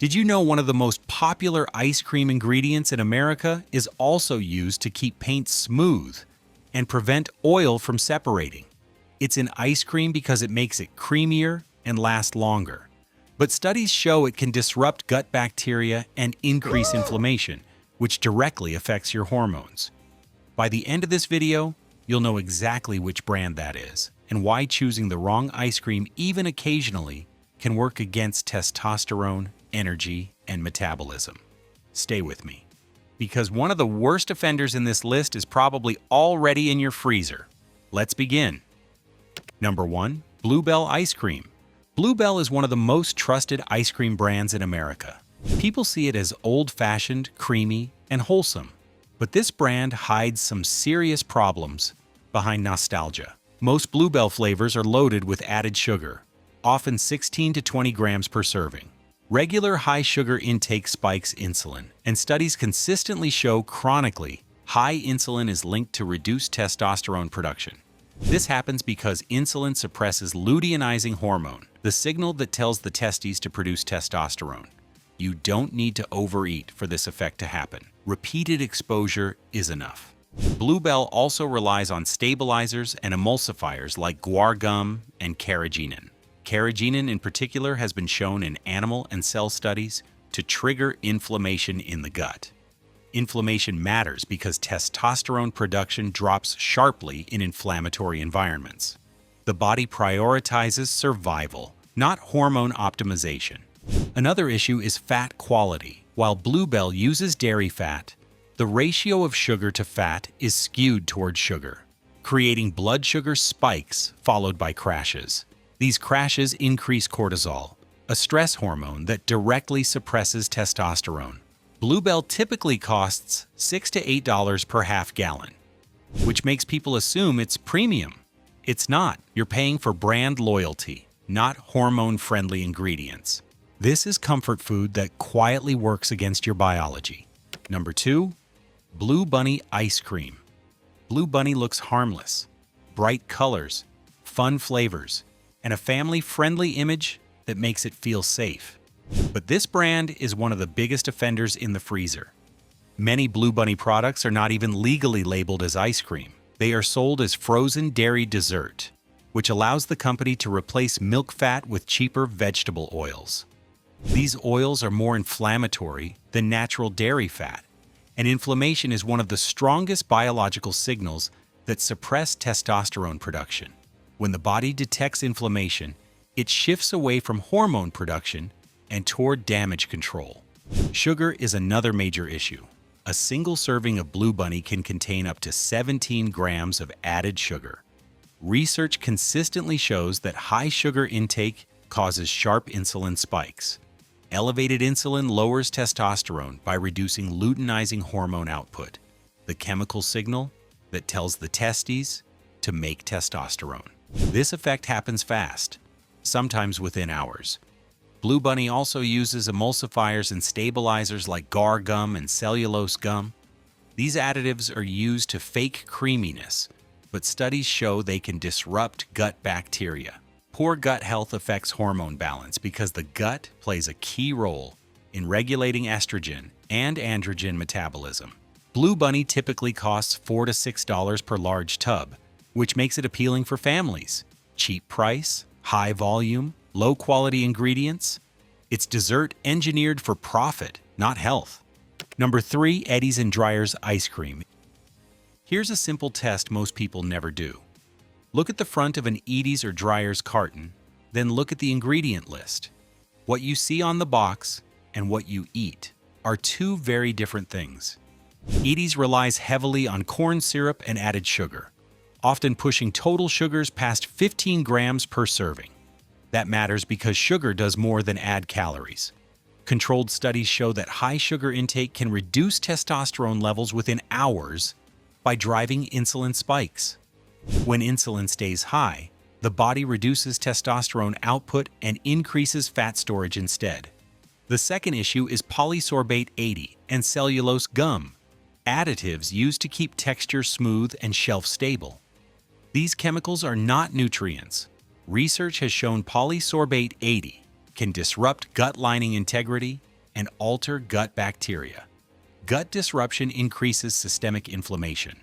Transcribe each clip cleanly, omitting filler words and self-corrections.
Did you know one of the most popular ice cream ingredients in America is also used to keep paint smooth and prevent oil from separating? It's in ice cream because it makes it creamier and last longer. But studies show it can disrupt gut bacteria and increase inflammation, which directly affects your hormones. By the end of this video, you'll know exactly which brand that is and why choosing the wrong ice cream, even occasionally, can work against testosterone, energy, and metabolism. Stay with me, because one of the worst offenders in this list is probably already in your freezer. Let's begin. Number 1. Bluebell Ice Cream. Bluebell is one of the most trusted ice cream brands in America. People see it as old-fashioned, creamy, and wholesome. But this brand hides some serious problems behind nostalgia. Most Bluebell flavors are loaded with added sugar, often 16 to 20 grams per serving. Regular high sugar intake spikes insulin, and studies consistently show chronically high insulin is linked to reduced testosterone production. This happens because insulin suppresses luteinizing hormone, the signal that tells the testes to produce testosterone. You don't need to overeat for this effect to happen. Repeated exposure is enough. Bluebell also relies on stabilizers and emulsifiers like guar gum and carrageenan. Carrageenan in particular has been shown in animal and cell studies to trigger inflammation in the gut. Inflammation matters because testosterone production drops sharply in inflammatory environments. The body prioritizes survival, not hormone optimization. Another issue is fat quality. While Bluebell uses dairy fat, the ratio of sugar to fat is skewed toward sugar, creating blood sugar spikes followed by crashes. These crashes increase cortisol, a stress hormone that directly suppresses testosterone. Bluebell typically costs $6 to $8 per half gallon, which makes people assume it's premium. It's not. You're paying for brand loyalty, not hormone-friendly ingredients. This is comfort food that quietly works against your biology. Number 2. Blue Bunny Ice Cream. Blue Bunny looks harmless. Bright colors, fun flavors, and a family-friendly image that makes it feel safe. But this brand is one of the biggest offenders in the freezer. Many Blue Bunny products are not even legally labeled as ice cream. They are sold as frozen dairy dessert, which allows the company to replace milk fat with cheaper vegetable oils. These oils are more inflammatory than natural dairy fat, and inflammation is one of the strongest biological signals that suppress testosterone production. When the body detects inflammation, it shifts away from hormone production and toward damage control. Sugar is another major issue. A single serving of Blue Bunny can contain up to 17 grams of added sugar. Research consistently shows that high sugar intake causes sharp insulin spikes. Elevated insulin lowers testosterone by reducing luteinizing hormone output, the chemical signal that tells the testes to make testosterone. This effect happens fast, sometimes within hours. Blue Bunny also uses emulsifiers and stabilizers like guar gum and cellulose gum. These additives are used to fake creaminess, but studies show they can disrupt gut bacteria. Poor gut health affects hormone balance because the gut plays a key role in regulating estrogen and androgen metabolism. Blue Bunny typically costs $4 to $6 per large tub, which makes it appealing for families. Cheap price, high volume, low-quality ingredients. It's dessert engineered for profit, not health. Number 3. Eddie's and Dreyer's Ice Cream. Here's a simple test most people never do. Look at the front of an Edy's or Dreyer's carton, then look at the ingredient list. What you see on the box and what you eat are two very different things. Edy's relies heavily on corn syrup and added sugar, often pushing total sugars past 15 grams per serving. That matters because sugar does more than add calories. Controlled studies show that high sugar intake can reduce testosterone levels within hours by driving insulin spikes. When insulin stays high, the body reduces testosterone output and increases fat storage instead. The second issue is polysorbate 80 and cellulose gum, additives used to keep texture smooth and shelf-stable. These chemicals are not nutrients. Research has shown polysorbate 80 can disrupt gut lining integrity and alter gut bacteria. Gut disruption increases systemic inflammation,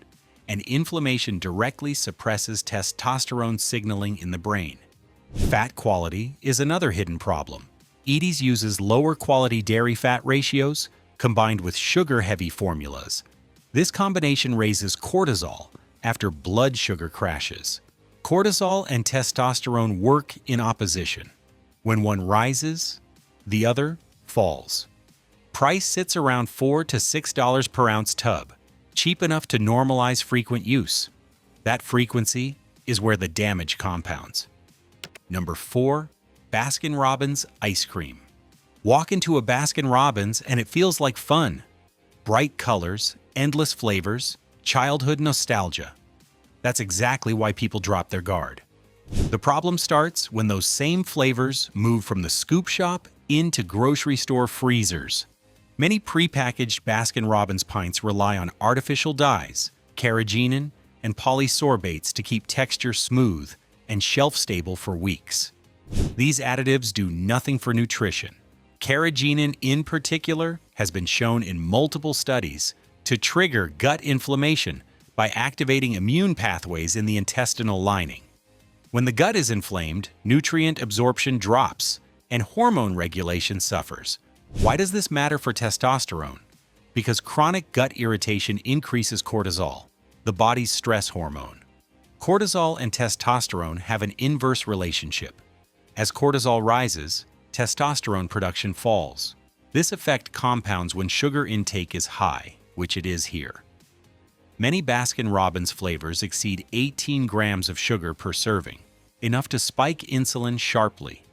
and inflammation directly suppresses testosterone signaling in the brain. Fat quality is another hidden problem. Eaties uses lower quality dairy fat ratios combined with sugar-heavy formulas. This combination raises cortisol after blood sugar crashes. Cortisol and testosterone work in opposition. When one rises, the other falls. Price sits around $4 to $6 per ounce tub, cheap enough to normalize frequent use. That frequency is where the damage compounds. Number 4. Baskin-Robbins ice cream. Walk into a Baskin-Robbins and it feels like fun. Bright colors, endless flavors, childhood nostalgia. That's exactly why people drop their guard. The problem starts when those same flavors move from the scoop shop into grocery store freezers. Many prepackaged Baskin-Robbins pints rely on artificial dyes, carrageenan, and polysorbates to keep texture smooth and shelf-stable for weeks. These additives do nothing for nutrition. Carrageenan, in particular, has been shown in multiple studies to trigger gut inflammation by activating immune pathways in the intestinal lining. When the gut is inflamed, nutrient absorption drops and hormone regulation suffers. Why does this matter for testosterone? Because chronic gut irritation increases cortisol, the body's stress hormone. Cortisol and testosterone have an inverse relationship. As cortisol rises, testosterone production falls. This effect compounds when sugar intake is high, which it is here. Many Baskin-Robbins flavors exceed 18 grams of sugar per serving, enough to spike insulin sharply.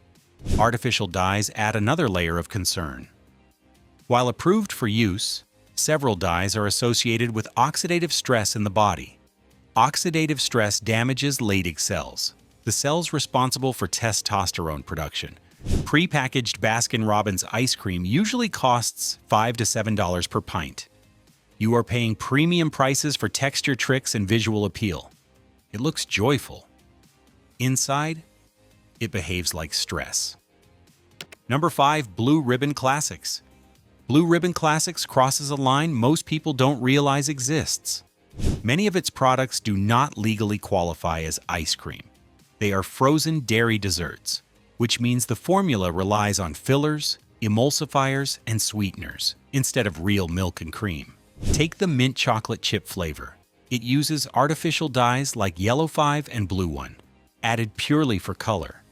Artificial dyes add another layer of concern. While approved for use, several dyes are associated with oxidative stress in the body. Oxidative stress damages Leydig cells, the cells responsible for testosterone production. Prepackaged Baskin-Robbins ice cream usually costs $5 to $7 per pint. You are paying premium prices for texture tricks and visual appeal. It looks joyful. Inside, it behaves like stress. Number 5. Blue Ribbon Classics. Blue Ribbon Classics crosses a line most people don't realize exists. Many of its products do not legally qualify as ice cream. They are frozen dairy desserts, which means the formula relies on fillers, emulsifiers, and sweeteners instead of real milk and cream. Take the mint chocolate chip flavor. It uses artificial dyes like Yellow 5 and Blue 1, added purely for color.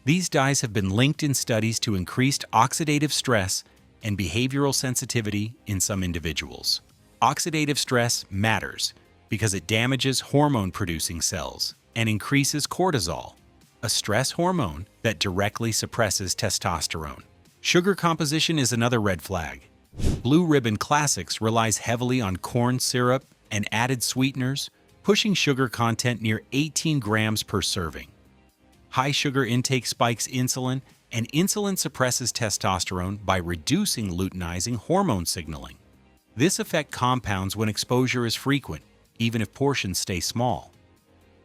These dyes have been linked in studies to increased oxidative stress and behavioral sensitivity in some individuals. Oxidative stress matters because it damages hormone-producing cells and increases cortisol, a stress hormone that directly suppresses testosterone. Sugar composition is another red flag. Blue Ribbon Classics relies heavily on corn syrup and added sweeteners, pushing sugar content near 18 grams per serving. High sugar intake spikes insulin, and insulin suppresses testosterone by reducing luteinizing hormone signaling. This effect compounds when exposure is frequent, even if portions stay small.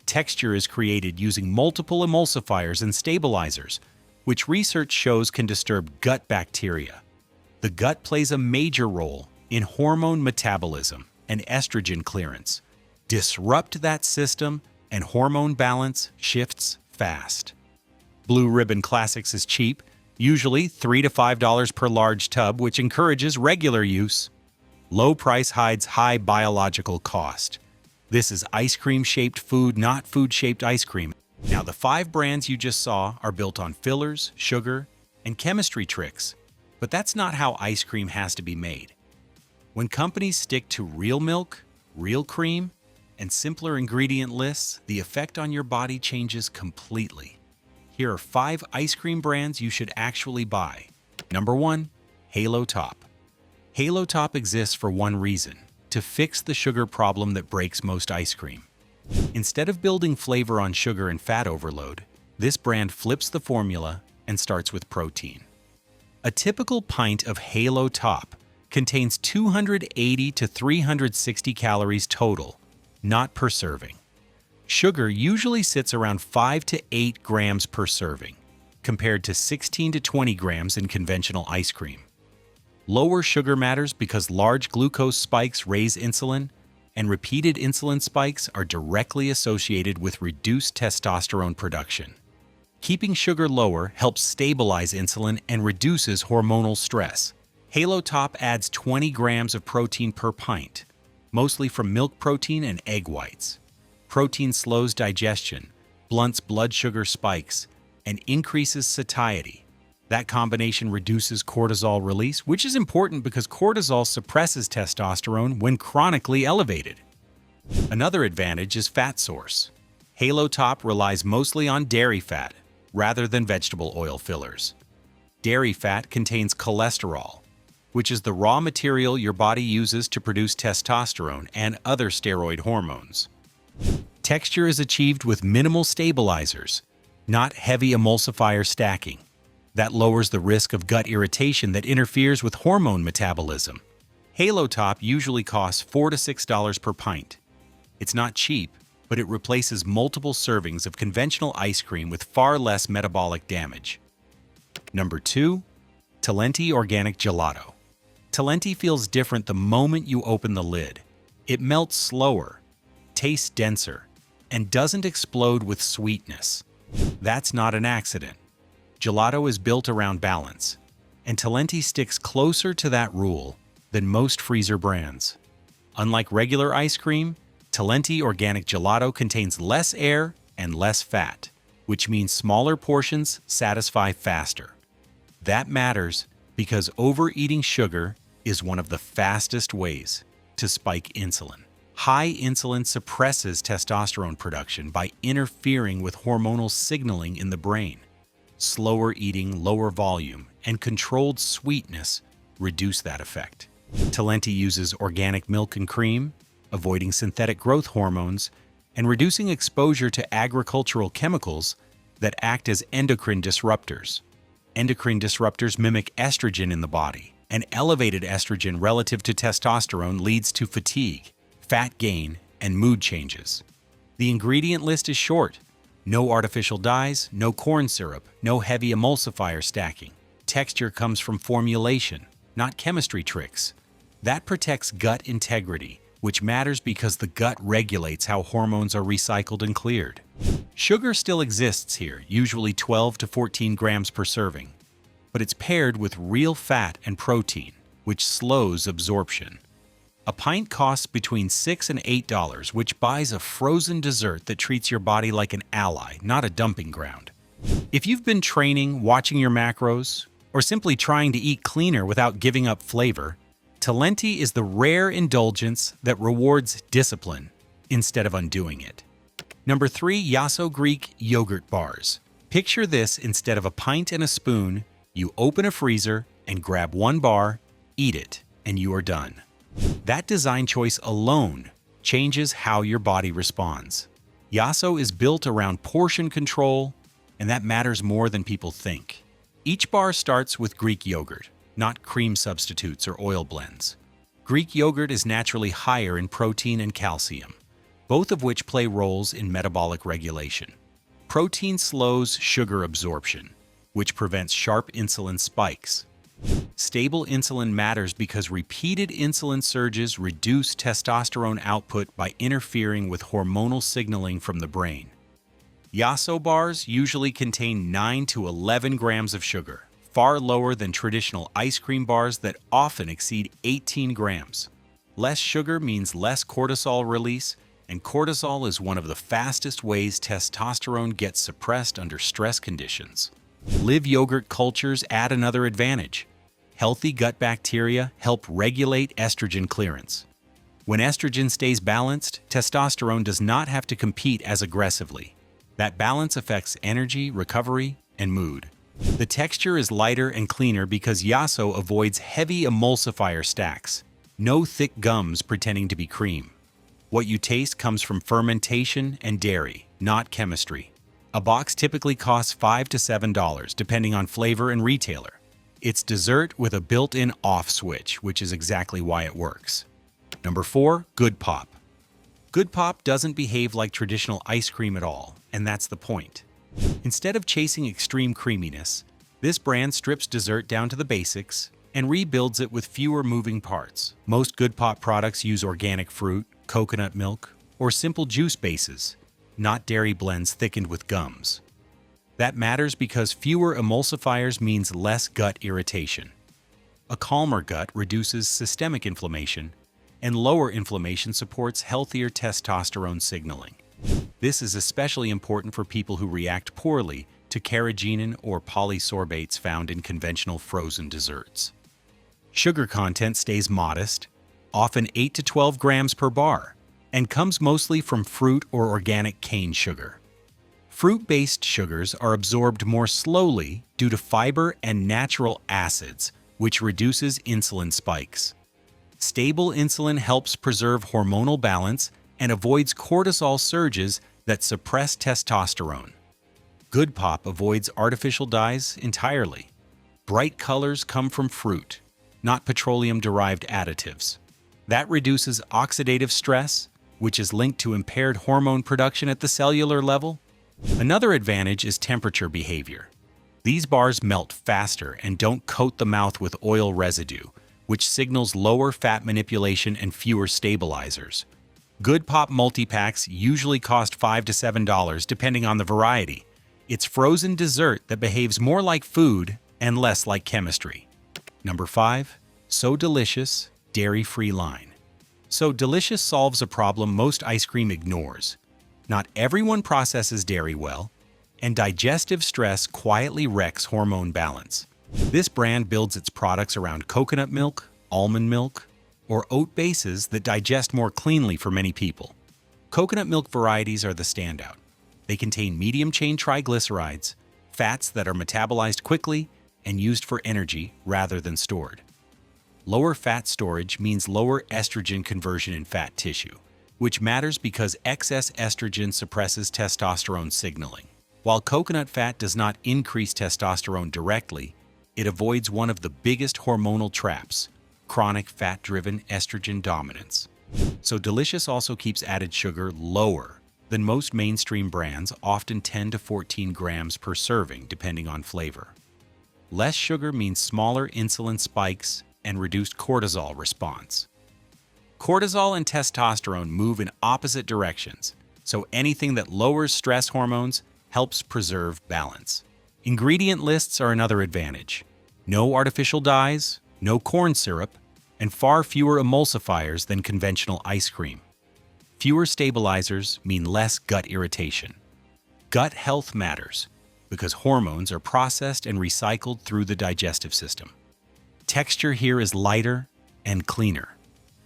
Texture is created using multiple emulsifiers and stabilizers, which research shows can disturb gut bacteria. The gut plays a major role in hormone metabolism and estrogen clearance. Disrupt that system, and hormone balance shifts fast. Blue Ribbon Classics is cheap, usually $3 to $5 per large tub, which encourages regular use. Low price hides high biological cost. This is ice cream-shaped food, not food-shaped ice cream. Now, the 5 brands you just saw are built on fillers, sugar, and chemistry tricks. But that's not how ice cream has to be made. When companies stick to real milk, real cream, and simpler ingredient lists, the effect on your body changes completely. Here are 5 ice cream brands you should actually buy. Number 1. Halo Top. Halo Top exists for one reason: to fix the sugar problem that breaks most ice cream. Instead of building flavor on sugar and fat overload, this brand flips the formula and starts with protein. A typical pint of Halo Top contains 280 to 360 calories total, not per serving. Sugar usually sits around 5 to 8 grams per serving, compared to 16 to 20 grams in conventional ice cream. Lower sugar matters because large glucose spikes raise insulin, and repeated insulin spikes are directly associated with reduced testosterone production. Keeping sugar lower helps stabilize insulin and reduces hormonal stress. Halo Top adds 20 grams of protein per pint, mostly from milk protein and egg whites. Protein slows digestion, blunts blood sugar spikes, and increases satiety. That combination reduces cortisol release, which is important because cortisol suppresses testosterone when chronically elevated. Another advantage is fat source. Halo Top relies mostly on dairy fat rather than vegetable oil fillers. Dairy fat contains cholesterol, which is the raw material your body uses to produce testosterone and other steroid hormones. Texture is achieved with minimal stabilizers, not heavy emulsifier stacking. That lowers the risk of gut irritation that interferes with hormone metabolism. Halo Top usually costs $4 to $6 per pint. It's not cheap, but it replaces multiple servings of conventional ice cream with far less metabolic damage. Number 2. Talenti Organic Gelato. Talenti feels different the moment you open the lid. It melts slower, tastes denser, and doesn't explode with sweetness. That's not an accident. Gelato is built around balance, and Talenti sticks closer to that rule than most freezer brands. Unlike regular ice cream, Talenti Organic Gelato contains less air and less fat, which means smaller portions satisfy faster. That matters because overeating sugar is one of the fastest ways to spike insulin. High insulin suppresses testosterone production by interfering with hormonal signaling in the brain. Slower eating, lower volume, and controlled sweetness reduce that effect. Talenti uses organic milk and cream, avoiding synthetic growth hormones, and reducing exposure to agricultural chemicals that act as endocrine disruptors. Endocrine disruptors mimic estrogen in the body, and elevated estrogen relative to testosterone leads to fatigue, fat gain, and mood changes. The ingredient list is short. No artificial dyes, no corn syrup, no heavy emulsifier stacking. Texture comes from formulation, not chemistry tricks. That protects gut integrity, which matters because the gut regulates how hormones are recycled and cleared. Sugar still exists here, usually 12 to 14 grams per serving, but it's paired with real fat and protein, which slows absorption. A pint costs between $6 and $8, which buys a frozen dessert that treats your body like an ally, not a dumping ground. If you've been training, watching your macros, or simply trying to eat cleaner without giving up flavor, Talenti is the rare indulgence that rewards discipline instead of undoing it. Number 3. Yasso Greek Yogurt Bars. Picture this: instead of a pint and a spoon, you open a freezer and grab one bar, eat it, and you are done. That design choice alone changes how your body responds. Yasso is built around portion control, and that matters more than people think. Each bar starts with Greek yogurt, not cream substitutes or oil blends. Greek yogurt is naturally higher in protein and calcium, both of which play roles in metabolic regulation. Protein slows sugar absorption, which prevents sharp insulin spikes. Stable insulin matters because repeated insulin surges reduce testosterone output by interfering with hormonal signaling from the brain. Yasso bars usually contain 9 to 11 grams of sugar, far lower than traditional ice cream bars that often exceed 18 grams. Less sugar means less cortisol release, and cortisol is one of the fastest ways testosterone gets suppressed under stress conditions. Live yogurt cultures add another advantage. Healthy gut bacteria help regulate estrogen clearance. When estrogen stays balanced, testosterone does not have to compete as aggressively. That balance affects energy, recovery, and mood. The texture is lighter and cleaner because Yasso avoids heavy emulsifier stacks. No thick gums pretending to be cream. What you taste comes from fermentation and dairy, not chemistry. A box typically costs $5 to $7, depending on flavor and retailer. It's dessert with a built-in off switch, which is exactly why it works. Number 4. Good Pop. Good Pop doesn't behave like traditional ice cream at all, and that's the point. Instead of chasing extreme creaminess, this brand strips dessert down to the basics: and rebuilds it with fewer moving parts. Most Good Pop products use organic fruit, coconut milk, or simple juice bases, not dairy blends thickened with gums. That matters because fewer emulsifiers means less gut irritation. A calmer gut reduces systemic inflammation, and lower inflammation supports healthier testosterone signaling. This is especially important for people who react poorly to carrageenan or polysorbates found in conventional frozen desserts. Sugar content stays modest, often 8 to 12 grams per bar, and comes mostly from fruit or organic cane sugar. Fruit-based sugars are absorbed more slowly due to fiber and natural acids, which reduces insulin spikes. Stable insulin helps preserve hormonal balance and avoids cortisol surges that suppress testosterone. Good Pop avoids artificial dyes entirely. Bright colors come from fruit, not petroleum-derived additives. That reduces oxidative stress, which is linked to impaired hormone production at the cellular level. Another advantage is temperature behavior. These bars melt faster and don't coat the mouth with oil residue, which signals lower fat manipulation and fewer stabilizers. Good Pop multi-packs usually cost $5 to $7 depending on the variety. It's frozen dessert that behaves more like food and less like chemistry. Number 5. So Delicious Dairy-Free Line. So Delicious solves a problem most ice cream ignores. Not everyone processes dairy well, and digestive stress quietly wrecks hormone balance. This brand builds its products around coconut milk, almond milk, or oat bases that digest more cleanly for many people. Coconut milk varieties are the standout. They contain medium-chain triglycerides, fats that are metabolized quickly and used for energy rather than stored. Lower fat storage means lower estrogen conversion in fat tissue, which matters because excess estrogen suppresses testosterone signaling. While coconut fat does not increase testosterone directly, it avoids one of the biggest hormonal traps, chronic fat-driven estrogen dominance. So Delicious also keeps added sugar lower than most mainstream brands, often 10 to 14 grams per serving, depending on flavor. Less sugar means smaller insulin spikes and reduced cortisol response. Cortisol and testosterone move in opposite directions, so anything that lowers stress hormones helps preserve balance. Ingredient lists are another advantage. No artificial dyes, no corn syrup, and far fewer emulsifiers than conventional ice cream. Fewer stabilizers mean less gut irritation. Gut health matters because hormones are processed and recycled through the digestive system. Texture here is lighter and cleaner,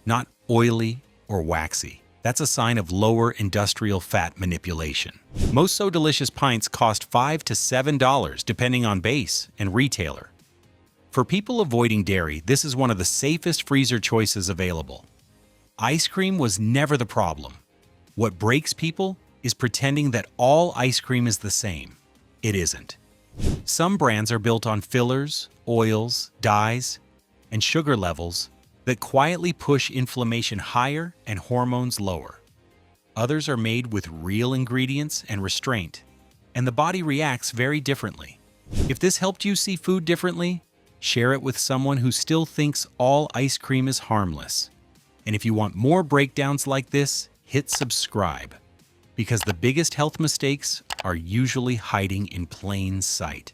not oily or waxy. That's a sign of lower industrial fat manipulation. Most So Delicious pints cost $5 to $7 depending on base and retailer. For people avoiding dairy, this is one of the safest freezer choices available. Ice cream was never the problem. What breaks people is pretending that all ice cream is the same. It isn't. Some brands are built on fillers, oils, dyes, and sugar levels that quietly push inflammation higher and hormones lower. Others are made with real ingredients and restraint, and the body reacts very differently. If this helped you see food differently, share it with someone who still thinks all ice cream is harmless. And if you want more breakdowns like this, hit subscribe, because the biggest health mistakes are usually hiding in plain sight.